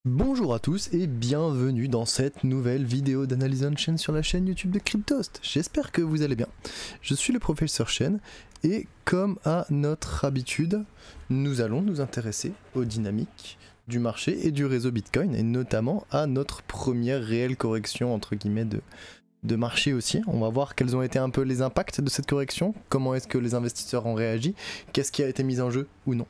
Bonjour à tous et bienvenue dans cette nouvelle vidéo d'analyse on-chain sur la chaîne YouTube de Cryptost. J'espère que vous allez bien. Je suis le professeur Chen et comme à notre habitude, nous allons nous intéresser aux dynamiques du marché et du réseau Bitcoin et notamment à notre première réelle correction entre guillemets de marché aussi. On va voir quels ont été un peu les impacts de cette correction, comment est-ce que les investisseurs ont réagi, qu'est-ce qui a été mis en jeu ou non.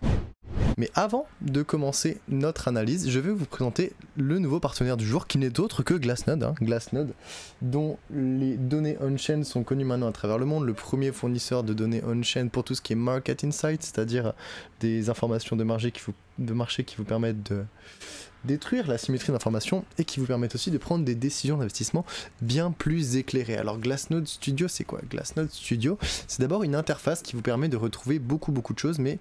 Mais avant de commencer notre analyse, je vais vous présenter le nouveau partenaire du jour qui n'est autre que Glassnode. Glassnode, dont les données on-chain sont connues maintenant à travers le monde, le premier fournisseur de données on-chain pour tout ce qui est market insight, c'est-à-dire des informations de marché qui vous permettent de détruire la symétrie d'information et qui vous permettent aussi de prendre des décisions d'investissement bien plus éclairées. Alors Glassnode Studio, c'est quoi? Glassnode Studio, c'est d'abord une interface qui vous permet de retrouver beaucoup de choses, mais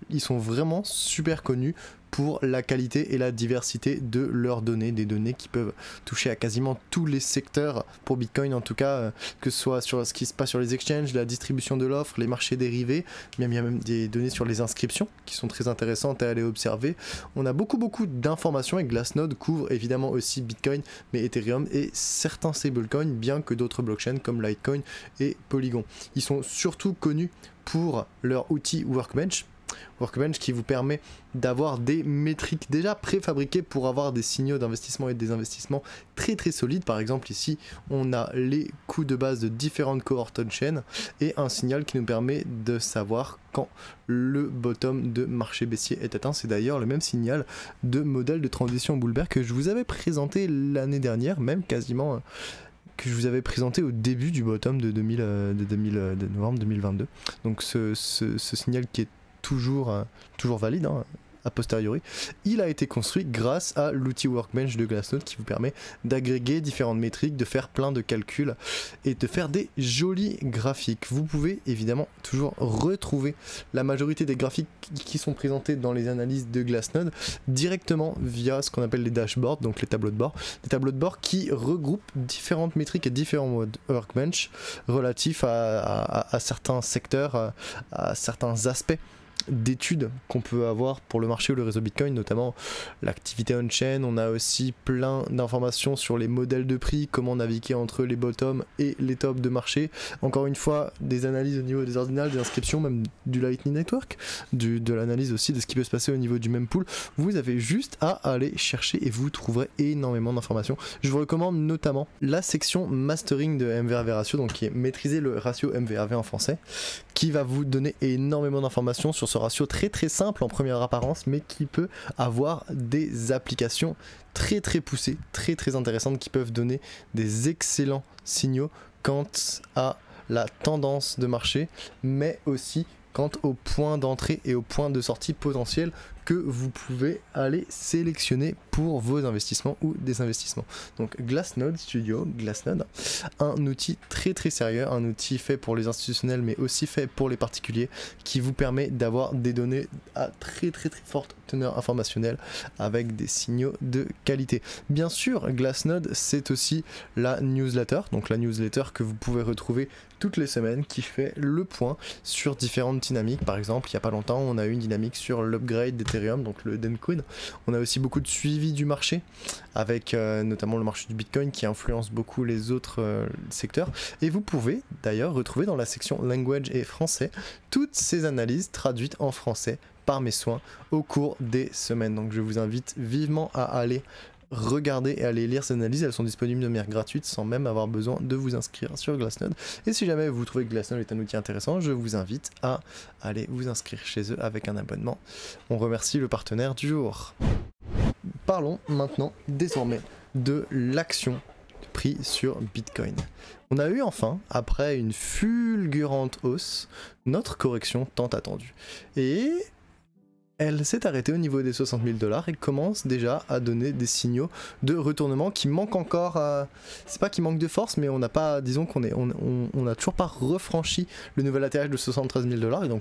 ils sont vraiment super connus pour la qualité et la diversité de leurs données, des données qui peuvent toucher à quasiment tous les secteurs pour Bitcoin, en tout cas, que ce soit sur ce qui se passe sur les exchanges, la distribution de l'offre, les marchés dérivés, il y a même des données sur les inscriptions qui sont très intéressantes à aller observer. On a beaucoup d'informations et Glassnode couvre évidemment aussi Bitcoin, mais Ethereum et certains stablecoins, bien que d'autres blockchains comme Litecoin et Polygon. Ils sont surtout connus pour leur outil Workbench qui vous permet d'avoir des métriques déjà préfabriquées pour avoir des signaux d'investissement et des investissements très solides. Par exemple ici on a les coûts de base de différentes cohortes on-chain et un signal qui nous permet de savoir quand le bottom de marché baissier est atteint. C'est d'ailleurs le même signal de modèle de transition bull bear que je vous avais présenté l'année dernière, même quasiment que je vous avais présenté au début du bottom de novembre 2022. Donc ce signal qui est toujours valide a posteriori, il a été construit grâce à l'outil Workbench de Glassnode qui vous permet d'agréger différentes métriques, de faire plein de calculs et de faire des jolis graphiques. Vous pouvez évidemment toujours retrouver la majorité des graphiques qui sont présentés dans les analyses de Glassnode directement via ce qu'on appelle les dashboards, donc les tableaux de bord. Des tableaux de bord qui regroupent différentes métriques et différents modes Workbench relatifs à certains secteurs, à certains aspects d'études qu'on peut avoir pour le marché ou le réseau Bitcoin, notamment l'activité on-chain. On a aussi plein d'informations sur les modèles de prix, comment naviguer entre les bottoms et les tops de marché. Encore une fois, des analyses au niveau des ordinals, des inscriptions, même du Lightning Network, de l'analyse aussi de ce qui peut se passer au niveau du mempool. Vous avez juste à aller chercher et vous trouverez énormément d'informations. Je vous recommande notamment la section mastering de MVRV ratio, donc qui est maîtriser le ratio MVRV en français, qui va vous donner énormément d'informations sur ce ratio très simple en première apparence, mais qui peut avoir des applications très poussées, très intéressantes, qui peuvent donner des excellents signaux quant à la tendance de marché, mais aussi quant au point d'entrée et au point de sortie potentiel que vous pouvez aller sélectionner pour vos investissements ou des investissements. Donc Glassnode Studio, Glassnode, un outil très sérieux, un outil fait pour les institutionnels mais aussi fait pour les particuliers, qui vous permet d'avoir des données à très forte teneur informationnelle avec des signaux de qualité. Bien sûr, Glassnode c'est aussi la newsletter, donc la newsletter que vous pouvez retrouver toutes les semaines, qui fait le point sur différentes dynamiques. Par exemple, il n'y a pas longtemps, on a eu une dynamique sur l'upgrade d'Ethereum, donc le Dencoin. On a aussi beaucoup de suivi du marché, avec notamment le marché du Bitcoin qui influence beaucoup les autres secteurs. Et vous pouvez d'ailleurs retrouver dans la section language et français toutes ces analyses traduites en français par mes soins au cours des semaines. Donc je vous invite vivement à aller regardez et allez lire ces analyses, elles sont disponibles de manière gratuite sans même avoir besoin de vous inscrire sur Glassnode. Et si jamais vous trouvez que Glassnode est un outil intéressant, je vous invite à aller vous inscrire chez eux avec un abonnement. On remercie le partenaire du jour. Parlons maintenant désormais de l'action prix sur Bitcoin. On a eu enfin, après une fulgurante hausse, notre correction tant attendue. Et elle s'est arrêtée au niveau des 60 000 $ et commence déjà à donner des signaux de retournement qui manquent encore. C'est pas qu'il manque de force, mais on n'a pas, disons qu'on a toujours pas refranchi le nouvel atterrissage de 73 000 $. Et donc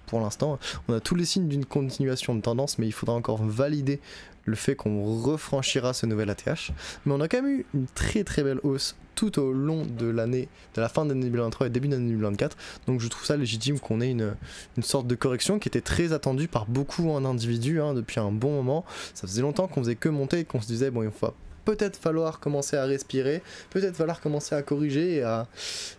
pour l'instant. On a tous les signes d'une continuation de tendance, mais il faudra encore valider le fait qu'on refranchira ce nouvel ATH. Mais on a quand même eu une très très belle hausse tout au long de l'année, de la fin de l'année 2023 et début de l'année 2024. Donc je trouve ça légitime qu'on ait une sorte de correction qui était très attendue par beaucoup d'individus depuis un bon moment. Ça faisait longtemps qu'on faisait que monter et qu'on se disait bon, il va peut-être falloir commencer à respirer, peut-être falloir commencer à corriger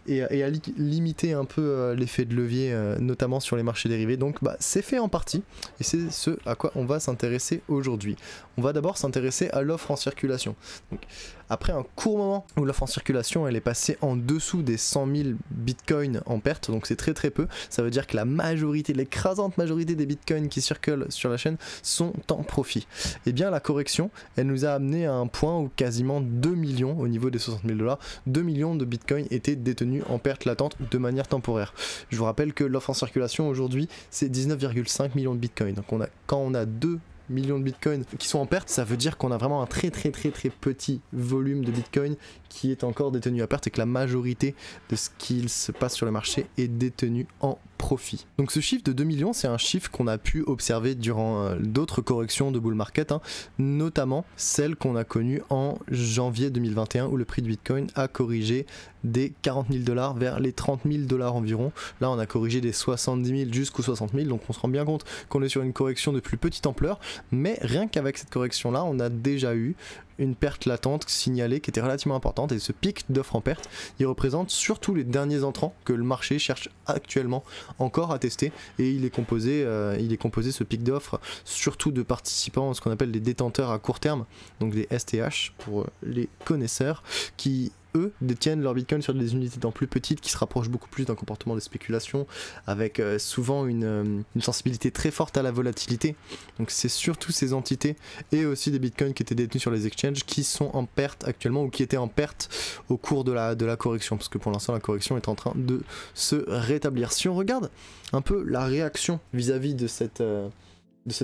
et à limiter un peu l'effet de levier, notamment sur les marchés dérivés. Donc c'est fait en partie et c'est ce à quoi on va s'intéresser aujourd'hui. On va d'abord s'intéresser à l'offre en circulation. Donc, après un court moment où l'offre en circulation elle est passée en dessous des 100 000 bitcoins en perte, donc c'est très très peu, ça veut dire que la majorité, l'écrasante majorité des bitcoins qui circulent sur la chaîne sont en profit. Et bien la correction, elle nous a amené à un point où quasiment 2 millions, au niveau des 60 000 $, 2 millions de bitcoins étaient détenus en perte latente de manière temporaire. Je vous rappelle que l'offre en circulation aujourd'hui c'est 19,5 millions de bitcoins. Donc quand on a 2 millions de bitcoins qui sont en perte, ça veut dire qu'on a vraiment un très petit volume de bitcoin qui est encore détenu à perte et que la majorité de ce qu'il se passe sur le marché est détenu en profit. Donc ce chiffre de 2 millions, c'est un chiffre qu'on a pu observer durant d'autres corrections de bull market, notamment celle qu'on a connue en janvier 2021 où le prix de Bitcoin a corrigé des 40 000 $ vers les 30 000 $ environ. Là on a corrigé des 70 000 jusqu'aux 60 000, donc on se rend bien compte qu'on est sur une correction de plus petite ampleur, mais rien qu'avec cette correction là on a déjà eu une perte latente signalée qui était relativement importante, et ce pic d'offre en perte il représente surtout les derniers entrants que le marché cherche actuellement encore à tester, et il est composé ce pic d'offre surtout de participants, ce qu'on appelle les détenteurs à court terme, donc des STH pour les connaisseurs, qui eux détiennent leur bitcoin sur des unités de temps plus petites qui se rapprochent beaucoup plus d'un comportement de spéculation avec souvent une sensibilité très forte à la volatilité. Donc c'est surtout ces entités et aussi des bitcoins qui étaient détenus sur les exchanges qui sont en perte actuellement ou qui étaient en perte au cours de la correction, parce que pour l'instant la correction est en train de se rétablir. Si on regarde un peu la réaction vis-à-vis de cette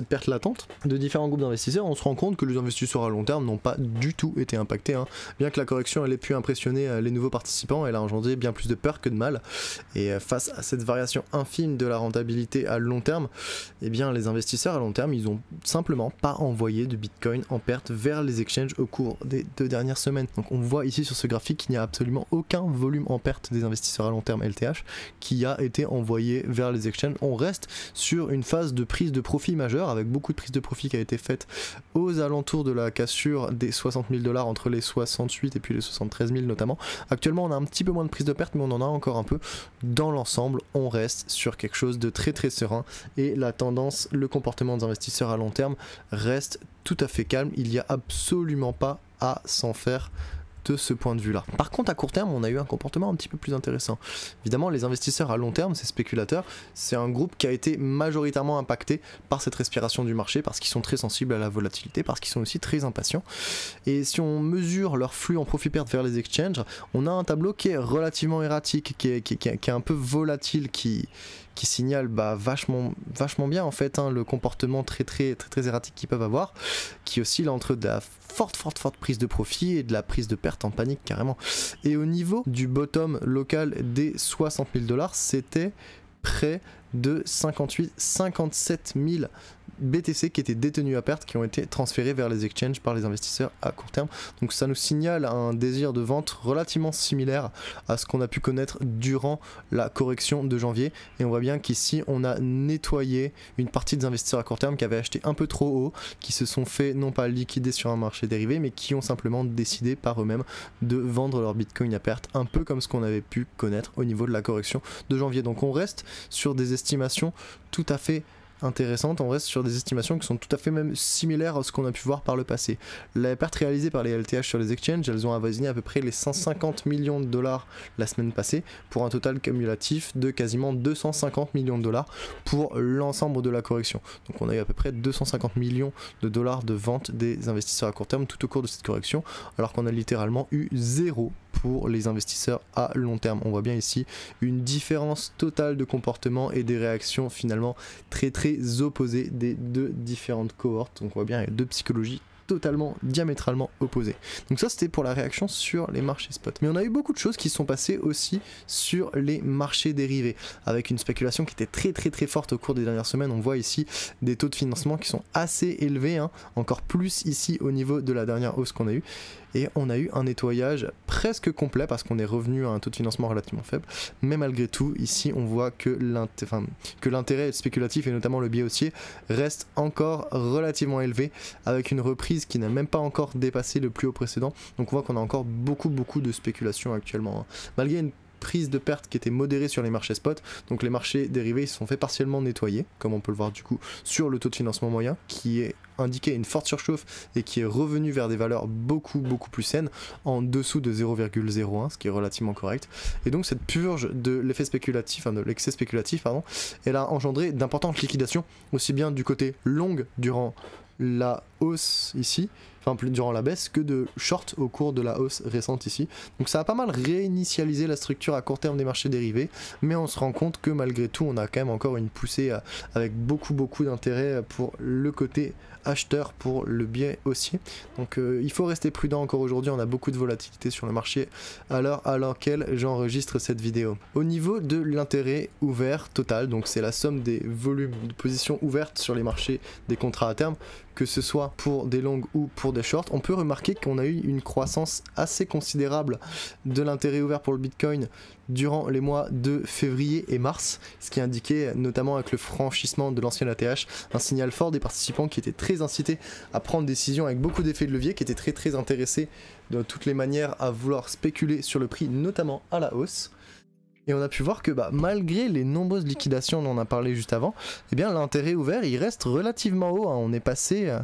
perte latente de différents groupes d'investisseurs, on se rend compte que les investisseurs à long terme n'ont pas du tout été impactés. Bien que la correction elle ait pu impressionner les nouveaux participants, elle a engendré bien plus de peur que de mal, et face à cette variation infime de la rentabilité à long terme, eh bien les investisseurs à long terme ils ont simplement pas envoyé de bitcoin en perte vers les exchanges au cours des 2 dernières semaines. Donc on voit ici sur ce graphique qu'il n'y a absolument aucun volume en perte des investisseurs à long terme LTH qui a été envoyé vers les exchanges. On reste sur une phase de prise de profit majeure, avec beaucoup de prise de profit qui a été faite aux alentours de la cassure des 60 000 $, entre les 68 et puis les 73 000 notamment. Actuellement on a un petit peu moins de prise de perte, mais on en a encore un peu. Dans l'ensemble on reste sur quelque chose de très serein, et la tendance, le comportement des investisseurs à long terme reste tout à fait calme. Il n'y a absolument pas à s'en faire de ce point de vue là. Par contre à court terme on a eu un comportement un petit peu plus intéressant. Évidemment les investisseurs à long terme, ces spéculateurs, c'est un groupe qui a été majoritairement impacté par cette respiration du marché, parce qu'ils sont très sensibles à la volatilité, parce qu'ils sont aussi très impatients, et si on mesure leur flux en profit-perte vers les exchanges, on a un tableau qui est relativement erratique, qui est un peu volatile, qui signale vachement bien en fait le comportement très erratique qu'ils peuvent avoir, qui oscille entre de la forte prise de profit et de la prise de perte en panique carrément. Et au niveau du bottom local des 60 000 $, c'était près de 57 000 BTC qui étaient détenus à perte, qui ont été transférés vers les exchanges par les investisseurs à court terme. Donc ça nous signale un désir de vente relativement similaire à ce qu'on a pu connaître durant la correction de janvier, et on voit bien qu'ici on a nettoyé une partie des investisseurs à court terme qui avaient acheté un peu trop haut, qui se sont fait non pas liquider sur un marché dérivé, mais qui ont simplement décidé par eux-mêmes de vendre leur bitcoin à perte, un peu comme ce qu'on avait pu connaître au niveau de la correction de janvier. Donc on reste sur des estimations tout à fait intéressante, on reste sur des estimations qui sont tout à fait même similaires à ce qu'on a pu voir par le passé. Les pertes réalisées par les LTH sur les exchanges, elles ont avoisiné à peu près les 150 millions de dollars la semaine passée, pour un total cumulatif de quasiment 250 millions de dollars pour l'ensemble de la correction. Donc on a eu à peu près 250 millions de dollars de vente des investisseurs à court terme tout au cours de cette correction, alors qu'on a littéralement eu zéro pour les investisseurs à long terme. On voit bien ici une différence totale de comportement et des réactions finalement très opposées des deux différentes cohortes. Donc on voit bien il y a deux psychologies totalement, diamétralement opposés. Donc ça c'était pour la réaction sur les marchés spot. Mais on a eu beaucoup de choses qui sont passées aussi sur les marchés dérivés, avec une spéculation qui était très forte au cours des dernières semaines. On voit ici des taux de financement qui sont assez élevés, hein, encore plus ici au niveau de la dernière hausse qu'on a eue. Et on a eu un nettoyage presque complet parce qu'on est revenu à un taux de financement relativement faible. Mais malgré tout, ici on voit que l'intérêt spéculatif et notamment le biais haussier reste encore relativement élevé, avec une reprise qui n'a même pas encore dépassé le plus haut précédent. Donc on voit qu'on a encore beaucoup de spéculation actuellement, hein. Malgré une prise de perte qui était modérée sur les marchés spot, donc les marchés dérivés ils se sont fait partiellement nettoyer, comme on peut le voir du coup sur le taux de financement moyen qui est indiqué une forte surchauffe et qui est revenu vers des valeurs beaucoup plus saines, en dessous de 0,01, ce qui est relativement correct. Et donc cette purge de l'effet spéculatif, de l'excès spéculatif pardon, elle a engendré d'importantes liquidations, aussi bien du côté long durant la hausse ici, enfin plus durant la baisse, que de short au cours de la hausse récente ici. Donc ça a pas mal réinitialisé la structure à court terme des marchés dérivés, mais on se rend compte que malgré tout on a quand même encore une poussée avec beaucoup d'intérêt pour le côté acheteur, pour le biais haussier. Donc il faut rester prudent encore aujourd'hui, on a beaucoup de volatilité sur le marché à l'heure à laquelle j'enregistre cette vidéo. Au niveau de l'intérêt ouvert total, donc c'est la somme des volumes de positions ouvertes sur les marchés des contrats à terme, que ce soit pour des longues ou pour des shorts, on peut remarquer qu'on a eu une croissance assez considérable de l'intérêt ouvert pour le Bitcoin durant les mois de février et mars, ce qui indiquait notamment avec le franchissement de l'ancien ATH un signal fort des participants qui étaient très incités à prendre des décisions avec beaucoup d'effets de levier, qui étaient très intéressés de toutes les manières à vouloir spéculer sur le prix, notamment à la hausse. Et on a pu voir que malgré les nombreuses liquidations dont on a parlé juste avant, eh bien l'intérêt ouvert il reste relativement haut, hein. On est passé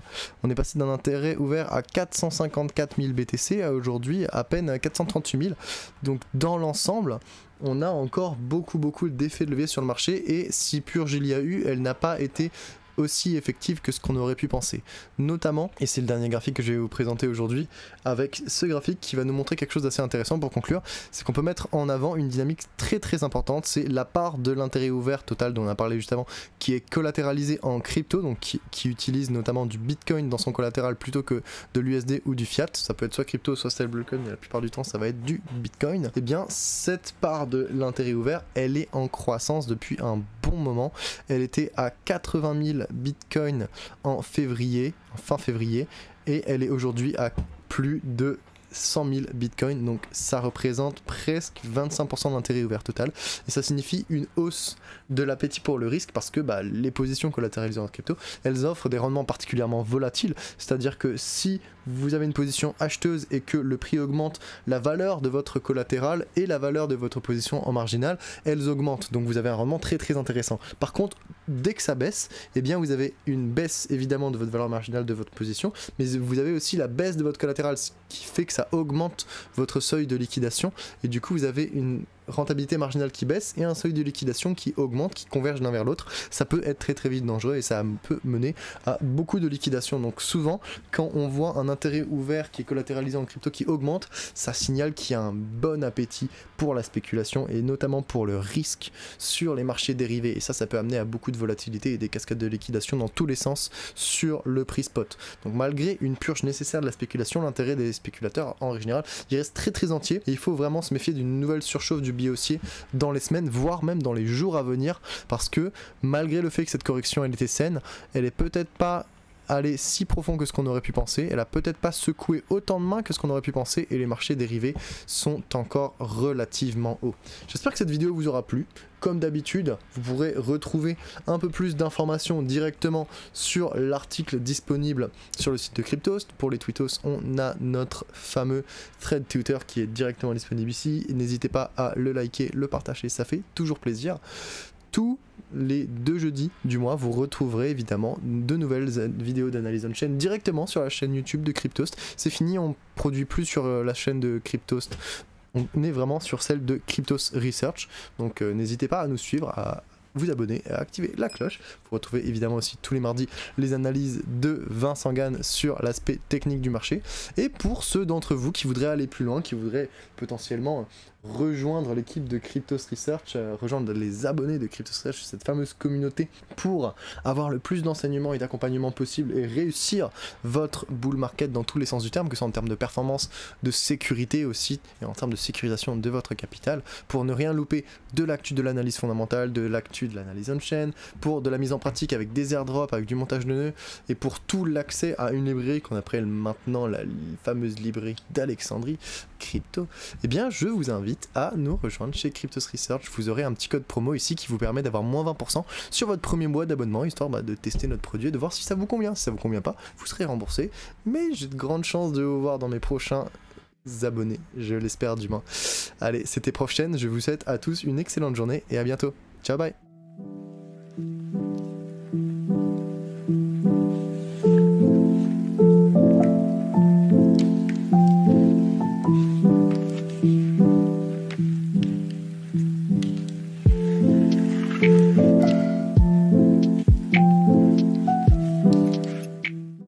d'un intérêt ouvert à 454 000 BTC à aujourd'hui à peine 438 000. Donc dans l'ensemble, on a encore beaucoup d'effets de levier sur le marché, et si purge il y a eu, elle n'a pas été aussi effective que ce qu'on aurait pu penser, notamment, et c'est le dernier graphique que je vais vous présenter aujourd'hui, avec ce graphique qui va nous montrer quelque chose d'assez intéressant pour conclure, c'est qu'on peut mettre en avant une dynamique très importante, c'est la part de l'intérêt ouvert total dont on a parlé juste avant, qui est collatéralisé en crypto, donc qui utilise notamment du Bitcoin dans son collatéral plutôt que de l'USD ou du fiat. Ça peut être soit crypto soit stablecoin, mais la plupart du temps ça va être du Bitcoin. Et bien cette part de l'intérêt ouvert, elle est en croissance depuis un bon moment. Elle était à 80 000 Bitcoin en fin février, et elle est aujourd'hui à plus de 100 000 bitcoins, donc ça représente presque 25% d'intérêt ouvert total, et ça signifie une hausse de l'appétit pour le risque, parce que les positions collatéralisées en crypto, elles offrent des rendements particulièrement volatiles, c'est-à-dire que si vous avez une position acheteuse et que le prix augmente, la valeur de votre collatéral et la valeur de votre position en marginal, elles augmentent, donc vous avez un rendement très intéressant. Par contre, dès que ça baisse, eh bien vous avez une baisse évidemment de votre valeur marginale de votre position, mais vous avez aussi la baisse de votre collatéral, ce qui fait que ça augmente votre seuil de liquidation, et du coup vous avez une rentabilité marginale qui baisse et un seuil de liquidation qui augmente, qui converge l'un vers l'autre. Ça peut être très vite dangereux et ça peut mener à beaucoup de liquidation. Donc souvent, quand on voit un intérêt ouvert qui est collatéralisé en crypto qui augmente, ça signale qu'il y a un bon appétit pour la spéculation et notamment pour le risque sur les marchés dérivés. Et ça peut amener à beaucoup de volatilité et des cascades de liquidation dans tous les sens sur le prix spot. Donc malgré une purge nécessaire de la spéculation, l'intérêt des spéculateurs en général, il reste très entier, et il faut vraiment se méfier d'une nouvelle surchauffe du biais haussier dans les semaines, voire même dans les jours à venir, parce que malgré le fait que cette correction elle était saine, elle est peut-être pas allé si profond que ce qu'on aurait pu penser, elle a peut-être pas secoué autant de mains que ce qu'on aurait pu penser, et les marchés dérivés sont encore relativement hauts. J'espère que cette vidéo vous aura plu. Comme d'habitude, vous pourrez retrouver un peu plus d'informations directement sur l'article disponible sur le site de Cryptost. Pour les tweetos, on a notre fameux thread Twitter qui est directement disponible ici. N'hésitez pas à le liker, le partager, ça fait toujours plaisir. Tous les 2 jeudis du mois, vous retrouverez évidemment de nouvelles vidéos d'analyse on-chain directement sur la chaîne YouTube de Cryptost. C'est fini, on produit plus sur la chaîne de Cryptost. On est vraiment sur celle de Cryptos Research, donc n'hésitez pas à nous suivre, à vous abonner et à activer la cloche. Vous retrouvez évidemment aussi tous les mardis les analyses de Vincent Gann sur l'aspect technique du marché. Et pour ceux d'entre vous qui voudraient aller plus loin, qui voudraient potentiellement rejoindre l'équipe de Cryptos Research, rejoindre les abonnés de Cryptos Research, cette fameuse communauté, pour avoir le plus d'enseignements et d'accompagnement possible et réussir votre bull market dans tous les sens du terme, que ce soit en termes de performance, de sécurité aussi, et en termes de sécurisation de votre capital, pour ne rien louper de l'actu de l'analyse fondamentale, de l'actu de l'analyse on-chain, pour de la mise en pratique avec des airdrops, avec du montage de nœuds, et pour tout l'accès à une librairie qu'on appelle maintenant la fameuse librairie d'Alexandrie, Crypto, eh bien je vous invite à nous rejoindre chez Cryptos Research. Vous aurez un petit code promo ici qui vous permet d'avoir moins 20% sur votre premier mois d'abonnement, histoire de tester notre produit et de voir si ça vous convient. Si ça vous convient pas, vous serez remboursé, mais j'ai de grandes chances de vous voir dans mes prochains abonnés, je l'espère du moins. Allez, c'était Prof Chen, je vous souhaite à tous une excellente journée et à bientôt. Ciao, bye.